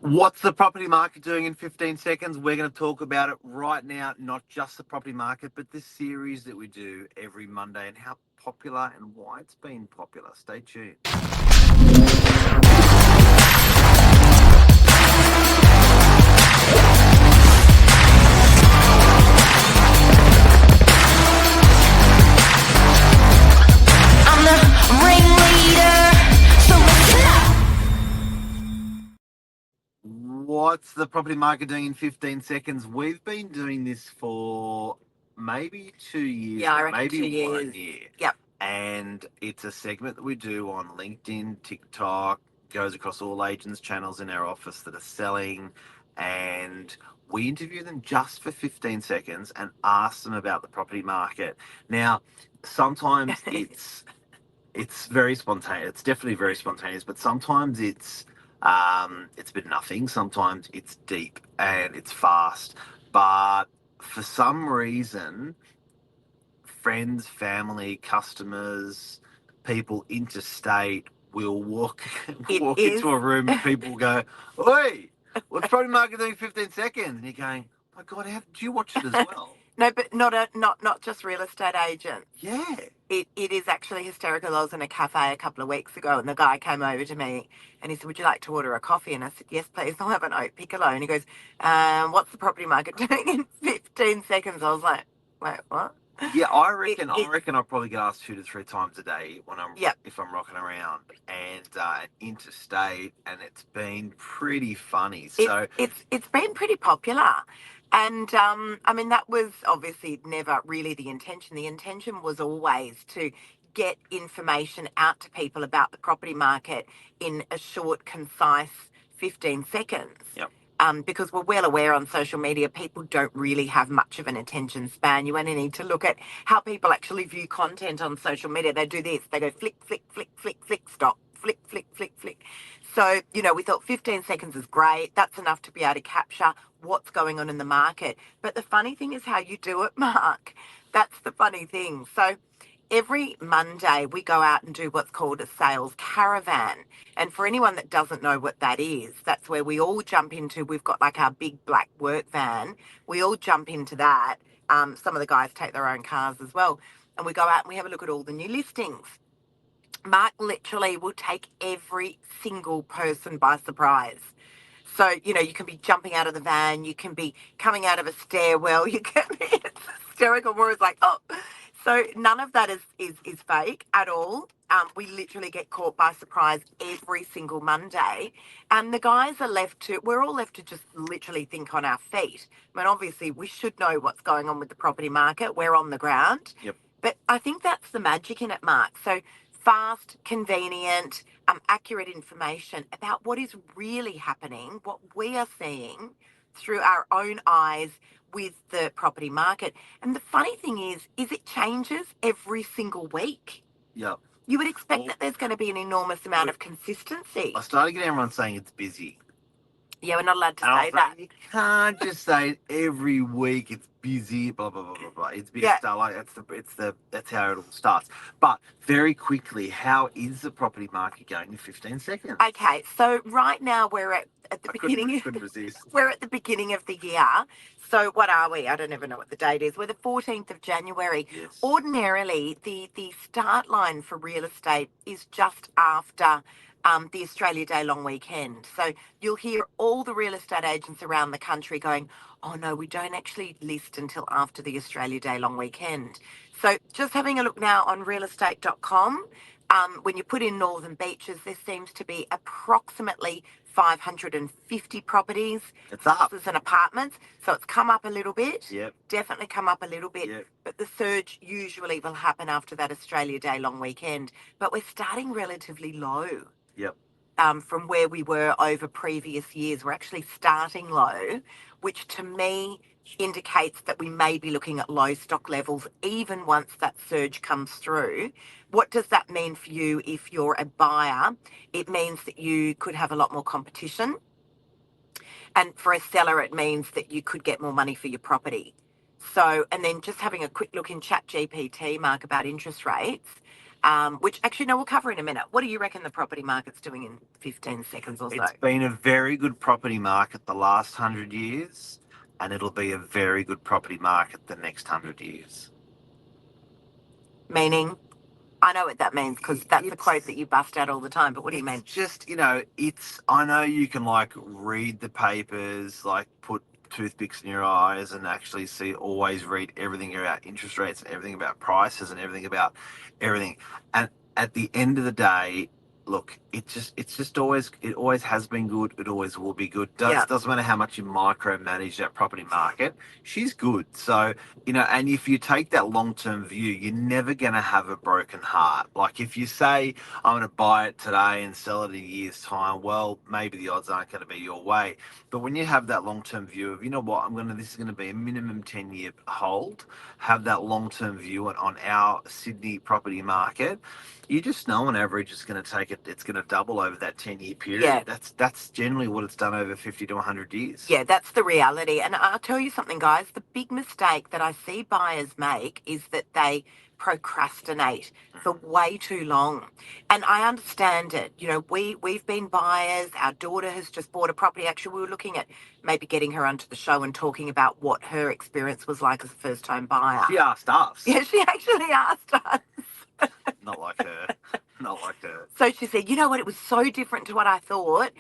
What's the property market doing in 15 seconds? We're going to talk about it right now, not just the property market, but this series that we do every Monday and how popular and why it's been popular. Stay tuned. I'm the ringleader, so listen up. What's the property market doing in 15 seconds? We've been doing this for maybe 2 years, Yeah, I reckon maybe 2 years. 1 year. Yep. And it's a segment that we do on LinkedIn, TikTok, goes across all agents' channels in our office that are selling. And we interview them just for 15 seconds and ask them about the property market. Now, sometimes it's very spontaneous. It's definitely very spontaneous, but sometimes it's a bit nothing. Sometimes it's deep and it's fast. But for some reason, friends, family, customers, people interstate will walk into a room and people will go, "Oi, what's property market doing in 15 seconds?" And you're going, "Oh my God, how did you watch it as well?" No, but not just real estate agents. Yeah. It is actually hysterical. I was in a cafe a couple of weeks ago and the guy came over to me and he said, "Would you like to order a coffee?" And I said, "Yes, please. I'll have an oat piccolo." And he goes, "What's the property market doing in 15 seconds?" I was like, "Wait, what?" Yeah, I reckon I probably get asked 2 to 3 times a day when Yep. if I'm rocking around and interstate, and it's been pretty funny. So It's been pretty popular. And I mean, that was obviously never really the intention. The intention was always to get information out to people about the property market in a short, concise 15 seconds. Yep. Because we're well aware on social media, people don't really have much of an attention span. You only need to look at how people actually view content on social media. They do this, they go flick, flick, flick, flick, flick, stop, flick, flick, flick, flick. So, we thought 15 seconds is great. That's enough to be able to capture what's going on in the market. But the funny thing is how you do it, Mark. That's the funny thing. So, every Monday, we go out and do what's called a sales caravan. And for anyone that doesn't know what that is, that's where we all jump into. We've got like our big black work van. We all jump into that. Some of the guys take their own cars as well. And we go out and we have a look at all the new listings. Mark literally will take every single person by surprise. So, you can be jumping out of the van, you can be coming out of a stairwell, you can be, it's hysterical. More is like, oh. So none of that is fake at all. We literally get caught by surprise every single Monday. And the guys we're all left to just literally think on our feet. I mean, obviously, we should know what's going on with the property market. We're on the ground. Yep. But I think that's the magic in it, Mark. So fast, convenient, accurate information about what is really happening, what we are seeing through our own eyes with the property market. And the funny thing is it changes every single week. Yep. You would expect that there's going to be an enormous amount of consistency. I started getting everyone saying it's busy. Yeah, we're not allowed to And I say was that. like, you can't just say every week it's busy, blah blah blah blah blah. It's busy stuff. Like that's how it all starts. But very quickly, how is the property market going in 15 seconds? Okay, so right now we're at the beginning. Couldn't resist. We're at the beginning of the year. So what are we? I don't even know what the date is. We're the 14th of January. Yes. Ordinarily, the start line for real estate is just after the Australia Day long weekend. So you'll hear all the real estate agents around the country going, "Oh no, we don't actually list until after the Australia Day long weekend." So just having a look now on realestate.com. When you put in Northern Beaches, there seems to be approximately 550 properties, It's up. houses and apartments. So it's come up a little bit. Yep. Definitely come up a little bit. Yep. But the surge usually will happen after that Australia Day long weekend. But we're starting relatively low. Yep. From where we were over previous years. We're actually starting low, which to me indicates that we may be looking at low stock levels even once that surge comes through. What does that mean for you if you're a buyer? It means that you could have a lot more competition. And for a seller, it means that you could get more money for your property. So, and then just having a quick look in ChatGPT, Mark, about interest rates. which actually, no, we'll cover in a minute. What do you reckon the property market's doing in 15 seconds or so? It's been a very good property market the last 100 years, and it'll be a very good property market the next 100 years. Meaning, I know what that means because that's a It's- quote that you bust out all the time. But what do you mean? It's just, I know you can like read the papers, like put toothpicks in your eyes and actually always read everything about interest rates and everything about prices and everything about everything. And at the end of the day, look, it always has been good. It always will be good. Yeah. Doesn't matter how much you micromanage that property market. She's good. So, and if you take that long-term view, you're never going to have a broken heart. Like if you say, I'm going to buy it today and sell it in a year's time, well, maybe the odds aren't going to be your way. But when you have that long-term view of, this is going to be a minimum 10-year hold, have that long-term view on our Sydney property market, you just know on average it's going to it's going to double over that 10-year period. Yeah. That's generally what it's done over 50 to 100 years. Yeah, that's the reality. And I'll tell you something, guys. The big mistake that I see buyers make is that they procrastinate for way too long. And I understand it. We've been buyers. Our daughter has just bought a property. Actually, we were looking at maybe getting her onto the show and talking about what her experience was like as a first-time buyer. She asked us. Yeah, she actually asked us. Not like her. Not like her. So she said, you know what, it was so different to what I thought.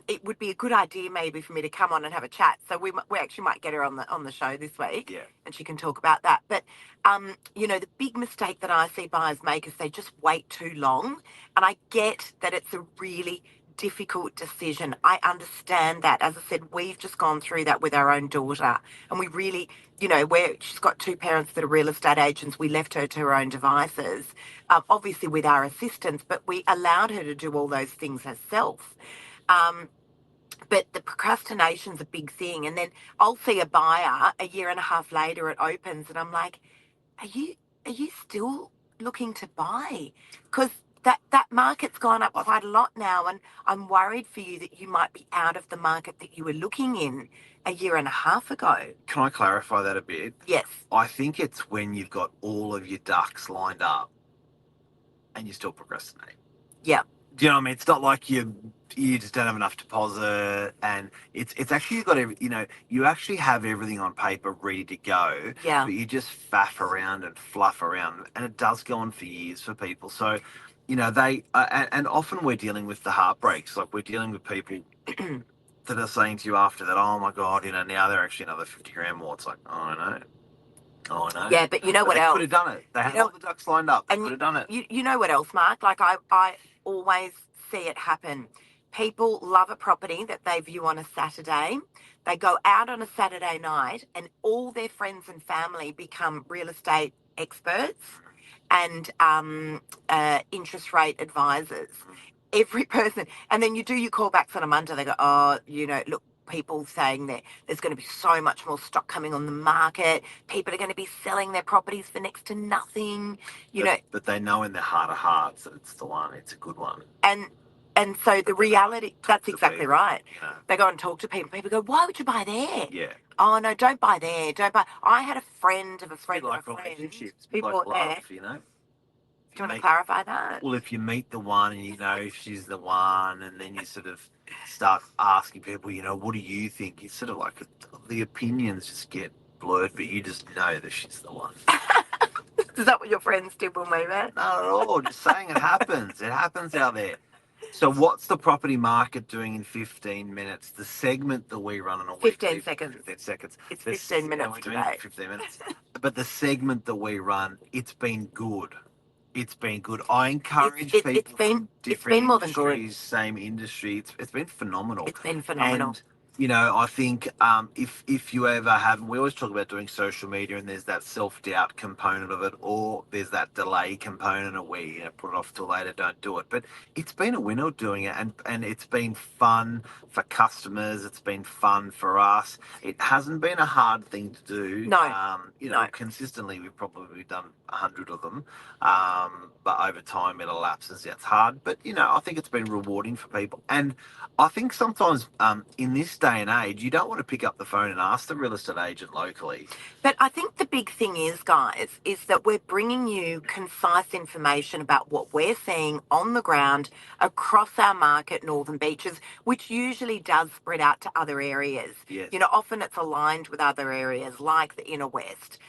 It would be a good idea maybe for me to come on and have a chat. So we actually might get her on the show this week. Yeah. And she can talk about that. But, the big mistake that I see buyers make is they just wait too long. And I get that it's a really difficult decision. I understand that. As I said, we've just gone through that with our own daughter. And we really, she's got two parents that are real estate agents. We left her to her own devices, obviously with our assistance, but we allowed her to do all those things herself. But the procrastination's a big thing. And then I'll see a buyer a year and a half later, it opens, and I'm like, are you still looking to buy? Because that market's gone up quite a lot now, and I'm worried for you that you might be out of the market that you were looking in a year and a half ago. Can I clarify that a bit? Yes. I think it's when you've got all of your ducks lined up and you still procrastinate. Yeah. Do you know what I mean? It's not like you just don't have enough deposit, and it's actually you actually have everything on paper ready to go. Yeah. But you just faff around and fluff around, and it does go on for years for people. So, they and often we're dealing with the heartbreaks. Like we're dealing with people that are saying to you after that, oh my God, now they're actually another 50 grand more. It's like, oh, I know. Oh, I know. Yeah, but you know what they else? Could have done it. They had all the ducks lined up. They could have done it. You know what else, Mark? Like I always see it happen. People love a property that they view on a Saturday. They go out on a Saturday night and all their friends and family become real estate experts and interest rate advisors. Every person. And then you do your callbacks on a Monday. They go, oh, look, people saying that there's going to be so much more stock coming on the market. People are going to be selling their properties for next to nothing. But they know in their heart of hearts that it's the one. It's a good one. And so the reality, that's exactly right. Yeah. They go and talk to people. People go, why would you buy there? Yeah. Oh, no, don't buy there. Don't buy. I had a friend of a friend It's of a friend. relationships. People like there. love, Do you want to clarify that? Well, if you meet the one and you know she's the one, and then you sort of start asking people, what do you think? It's sort of like the opinions just get blurred, but you just know that she's the one. Is that what your friends did when we met? Not at all. Just saying it happens. It happens out there. So what's the property market doing in 15 minutes? The segment that we run on a weekly... 15 seconds. 15 seconds. It's 15 minutes today. 15 minutes. But the segment that we run, it's been good. It's been good. I encourage people from different been more than good. industries, same industry. It's been phenomenal. It's been phenomenal. And, I think if you ever have, we always talk about doing social media, and there's that self-doubt component of it, or there's that delay component of where, put it off till later, don't do it. But it's been a winner doing it, and it's been fun for customers. It's been fun for us. It hasn't been a hard thing to do. No. No. Consistently, we've probably done 100 of them. But over time, it elapses. It's hard. But, I think it's been rewarding for people. And I think sometimes in this day day and age, you don't want to pick up the phone and ask the real estate agent locally. But I think the big thing is, guys, is that we're bringing you concise information about what we're seeing on the ground across our market, Northern Beaches, which usually does spread out to other areas. Yes. You know, often it's aligned with other areas like the inner west,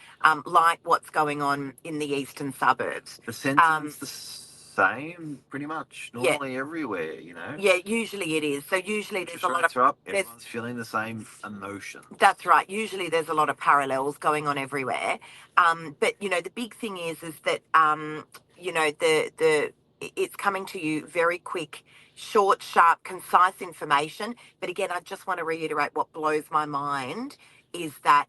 like what's going on in the eastern suburbs. The sentiment's the same pretty much Yeah. normally everywhere, you know. Yeah, usually it is. So usually there's Interest a lot rates of are up. there's Everyone's feeling the same emotion. That's right. Usually there's a lot of parallels going on everywhere. But you know, the big thing is that you know, it's coming to you very quick, short, sharp, concise information. But again, I just want to reiterate what blows my mind is that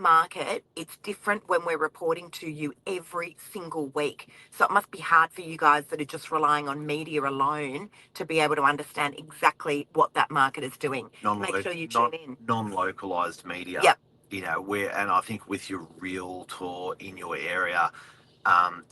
market, it's different when we're reporting to you every single week. So it must be hard for you guys that are just relying on media alone to be able to understand exactly what that market is doing. Make sure you tune in. Non-localized media. Yep. You know, and I think with your realtor in your area,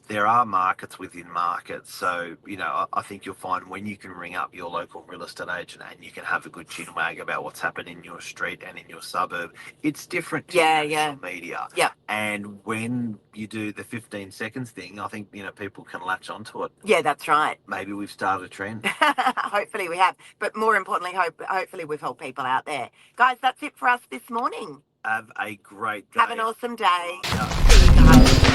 there are markets within markets. So, you know, I think you'll find when you can ring up your local real estate agent and you can have a good chinwag about what's happening in your street and in your suburb, it's different to national media. Yeah. And when you do the 15 seconds thing, I think, you know, people can latch onto it. Yeah, that's right. Maybe we've started a trend. Hopefully we have. But more importantly, hopefully we've helped people out there. Guys, that's it for us this morning. Have a great day. Have an awesome day. Yeah. See you guys.